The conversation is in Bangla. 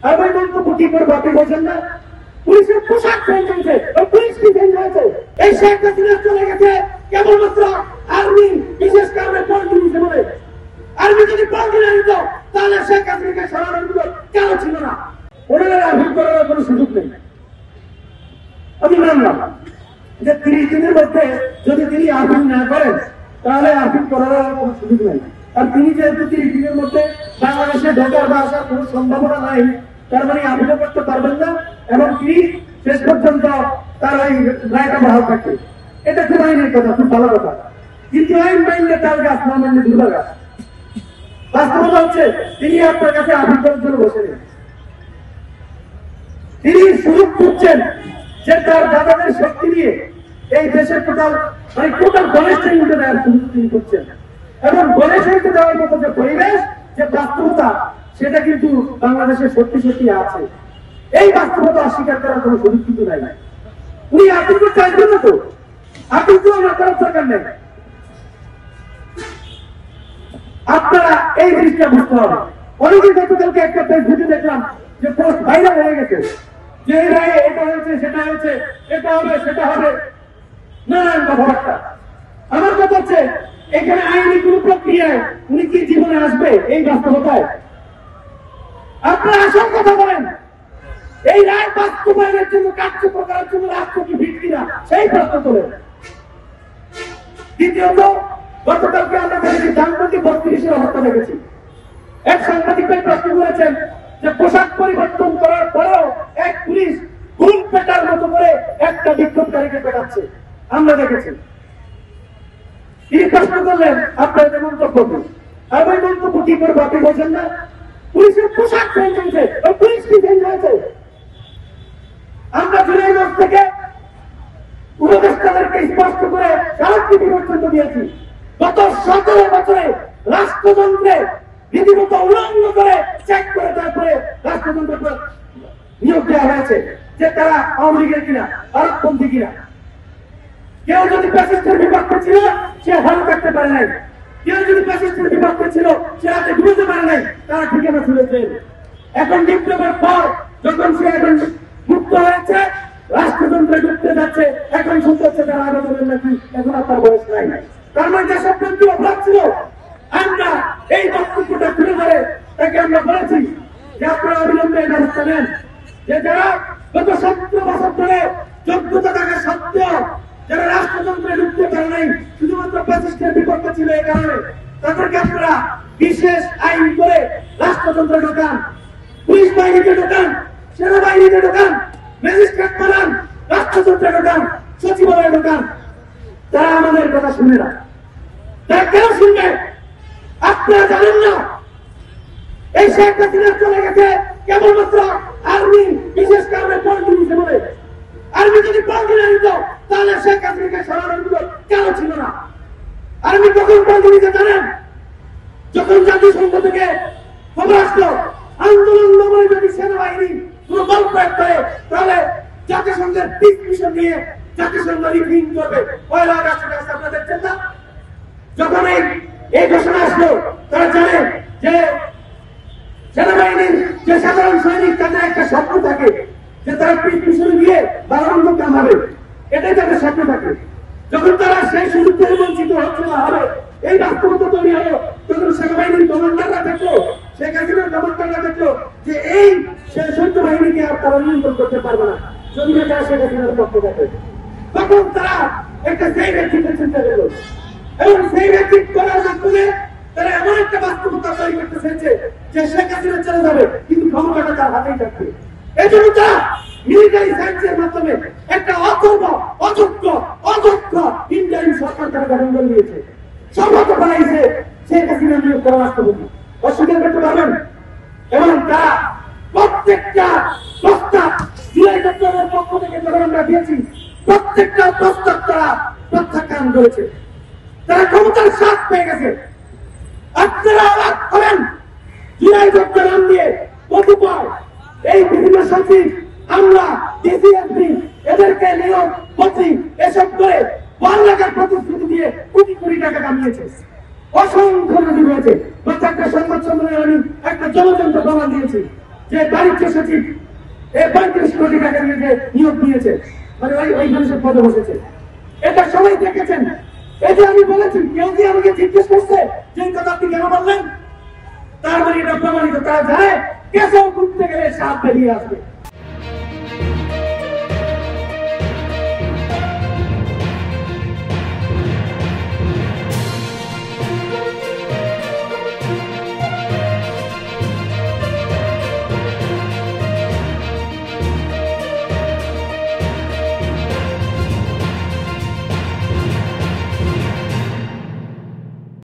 আর ওই মন্তব্য কি করবো আপনি বলছেন না? পুলিশের পোশাক চেঞ্জ হয়েছে, পুলিশ কি চেঞ্জ হয়েছে? এই শেখ হাসিনা চলে গেছে কেবলমাত্র আর্মি বিশেষ কারণে পল্টন দিতে বলে। আর্মি যদি পল্টন নিত তাহলে শেখ হাসিনাকে সরানোর কেন ছিল না? ওনারা আপিল করার কোনো সুযোগ নেই। আমি মানলাম যে 30 দিনের মধ্যে যদি তিনি আপিল না করেন তাহলে আপিল করার কোনো সুযোগ নেই। আর তিনি যেহেতু 30 দিনের মধ্যে বাংলাদেশে ঢোকার বা আসার কোনো সম্ভাবনা নাই, তার মানে আপিল করতে পারবেন না এবং তিনি শেষ পর্যন্ত তার ওই রায়টা বহাল থাকবে। এটা খুব আইনের কথা, খুব ভালো কথা। কিন্তু আইন মানলে তার গাছ, না মানলে দুর্গা গাছ। বাস্তবতা হচ্ছে তিনি আপনার কাছে আপিল করার জন্য বসে নেন। তিনি সুযোগ খুঁজছেন যে তার দাদাদের শক্তি নিয়ে এই দেশের টোটাল গণেশটাই উঠে দেওয়ার সুযোগ তিনি করছেন। এবং গণেশ উঠে দেওয়ার মতো যে পরিবেশ, যে বাস্তবতা, সেটা কিন্তু বাংলাদেশে সত্যি সত্যি আছে। এই বাস্তবতা অস্বীকার করার কোনো সুযোগ কিন্তু নাই। উনি আপিল করতে চাইছেন না তো, আপিল তো আমার করার দরকার নেই। আপনারা এই জিনিসটা বুঝতে হবে। অনেকে গতকালকে একটা ফেসবুকে দেখলাম যে পোস্ট ভাইরাল হয়ে গেছে যে এই রায়ে এটা হয়েছে, সেটা হয়েছে, এটা হবে, সেটা হবে, নানান কথাবার্তা। আমার কথা হচ্ছে এখানে আইনি কোন প্রক্রিয়ায় উনি কি জীবনে আসবে এই বাস্তবতায়? আপনারা আসল কথা বলেন। এই রায় বাস্তবায়নের জন্য কার্যকর করার জন্য রাষ্ট্র কি ভিড় কিনা সেই প্রশ্ন তোলেন। দ্বিতীয়ত, গতকালকে আমরা দেখেছি ডানপন্থী 32-এর অবস্থা দেখেছি। এক সাংবাদিক ভাই প্রশ্ন করেছেন যে পোশাক পরিবর্তন করার পরেও এক পুলিশ ঘুম পেটার মতো করে একটা বিক্ষোভকারীকে পেটাচ্ছে, আমরা দেখেছি। তিনি প্রশ্ন করলেন আপনার যে মন্তব্য, আর ওই মন্তব্য কি করবো আপনি বলছেন না? পুলিশের পোশাক চেঞ্জ হয়েছে, পুলিশ কি চেঞ্জ হয়েছে? আমরা জুলাই মাস থেকে উপদেষ্টাদেরকে স্পষ্ট করে স্মারকলিপি পর্যন্ত দিয়েছি। গত 17 বছরে রাষ্ট্রযন্ত্রে রীতিমতো উলঙ্গ করে চেক করে তারপরে রাষ্ট্রযন্ত্র নিয়োগ দেওয়া হয়েছে যে তারা আওয়ামী লীগের কিনা, ভারতপন্থী কিনা। কেউ যদি প্যাসেঞ্জের বিপক্ষে ছিল সে হল করতে পারে নাই, কেউ যদি প্যাসেঞ্জের বিপক্ষে ছিল সে রাতে ঘুরতে পারে নাই, তারা ঠিকানা তুলেছে। এখন বিপ্লবের পর যখন সে এখন মুক্ত হয়েছে, রাষ্ট্রযন্ত্রে ঢুকতে যাচ্ছে, এখন শুনতে হচ্ছে তারা আবেদনের নাকি এখন আর তার বয়স নাই। তার মানে যেসব ব্যক্তি অপরাধ ছিল, আমরা এই বক্তব্যটা তুলে ধরে তাকে আমরা বলেছি যে আপনারা অবিলম্বে ব্যবস্থা নেন। যে যারা গত 17 বছর ধরে যোগ্যতা থাকা সত্ত্বেও যারা রাষ্ট্রযন্ত্রে ঢুকতে পারে নাই, শুধুমাত্র প্যাসেঞ্জের বিপক্ষে ছিল এই কারণে, তাদেরকে আপনারা বিশেষ আইন করে রাষ্ট্রযন্ত্রে ঢোকান, পুলিশ বাহিনীতে ঢোকান, সেনাবাহিনীতে ঢোকান, ম্যাজিস্ট্রেট বানান, রাষ্ট্রযন্ত্রে ঢোকান, সচিবালয়ে ঢোকান। তারা আমাদের কথা শুনে না। তারা কেন শুনবে? আপনারা জানেন না এই শেখ হাসিনা চলে গেছে কেবলমাত্র আর্মি বিশেষ কারণে পল্টন দিতে বলে। আর্মি যদি পল্টন নিত তাহলে শেখ হাসিনাকে সরানোর কেন ছিল না? আর্মি কখন পল্টন দিতে জানেন? যখন জাতিসংঘ থেকে খবর আসলো আন্দোলন নগরে যদি সেনাবাহিনী কোনো বল প্রয়োগ করে তাহলে জাতিসংঘের পিস মিশন নিয়ে জাতিসংঘ রিভিউ করবে। পয়লা আগস্ট আপনারা দেখছেন না? যখন এই ঘোষণা আসলো তারা জানে যে সেনাবাহিনীর যে সাধারণ সৈনিক তাদের একটা স্বপ্ন থাকে যে তারা পিস মিশনে গিয়ে বারবন্ধ কামাবে, এটাই তাদের স্বপ্ন থাকে। যখন তারা সেই সুযোগ থেকে বঞ্চিত হচ্ছে না হবে, এই বাস্তবতা তৈরি হলো, তখন সেনাবাহিনীর কমান্ডাররা দেখলো, শেখ হাসিনার কমান্ডাররা দেখলো যে এই সৈন্য বাহিনীকে আর তারা নিয়ন্ত্রণ করতে পারবে না যদি না তারা শেখ হাসিনার পক্ষে দেখে। তখন তারা একটা সেই ব্যক্তিকে চিন্তা করলো এবং সেই ব্যক্তি করার মাধ্যমে তারা এমন একটা বাস্তবতা তৈরি করতে চেয়েছে যে শেখ হাসিনা চলে যাবে কিন্তু ক্ষমতাটা তার হাতেই থাকবে। এই জন্য তারা মিলিটারি সায়েন্সের মাধ্যমে একটা অযোগ্য ইন্ডিয়ান সরকার তারা গঠন করে দিয়েছে, সম্মত বানাইছে শেখ হাসিনা নিয়োগ করা রাষ্ট্রপতি। অস্বীকার করতে পারবেন? এবং তারা প্রত্যেকটা প্রস্তাব জুলাই চট্টগ্রামের পক্ষ থেকে যখন আমরা দিয়েছি প্রত্যেকটা প্রস্তাব তারা প্রত্যাখ্যান করেছে। তারা ক্ষমতার স্বাদ পেয়ে গেছে। আপনারা অবাক করেন জুলাই চট্টগ্রাম দিয়ে কতিপয় এই বিভিন্ন সচিব, আমরা ডিসিএসপি এদেরকে নিয়োগ বদলি এসব করে 1 লাখের প্রতিশ্রুতি দিয়ে কোটি কোটি টাকা কামিয়েছে, অসংখ্য নদী হয়েছে। প্রত্যেকটা সংবাদ সম্মেলনে আমি একটা জনযন্ত্র প্রমাণ দিয়েছি যে বাণিজ্য সচিব 35 কোটি টাকা দিয়ে যে নিয়োগ দিয়েছে, মানে ওইখানে সে পদে বসেছে, এটা সবাই দেখেছেন। এই যে আমি বলেছি, কেউ কি আমাকে জিজ্ঞেস করছে যে এই কথা আপনি কেন বললেন, তার মানে এটা প্রমাণিত, তারা জানে কেসও ঘুরতে গেলে সাপ বেরিয়ে আসবে।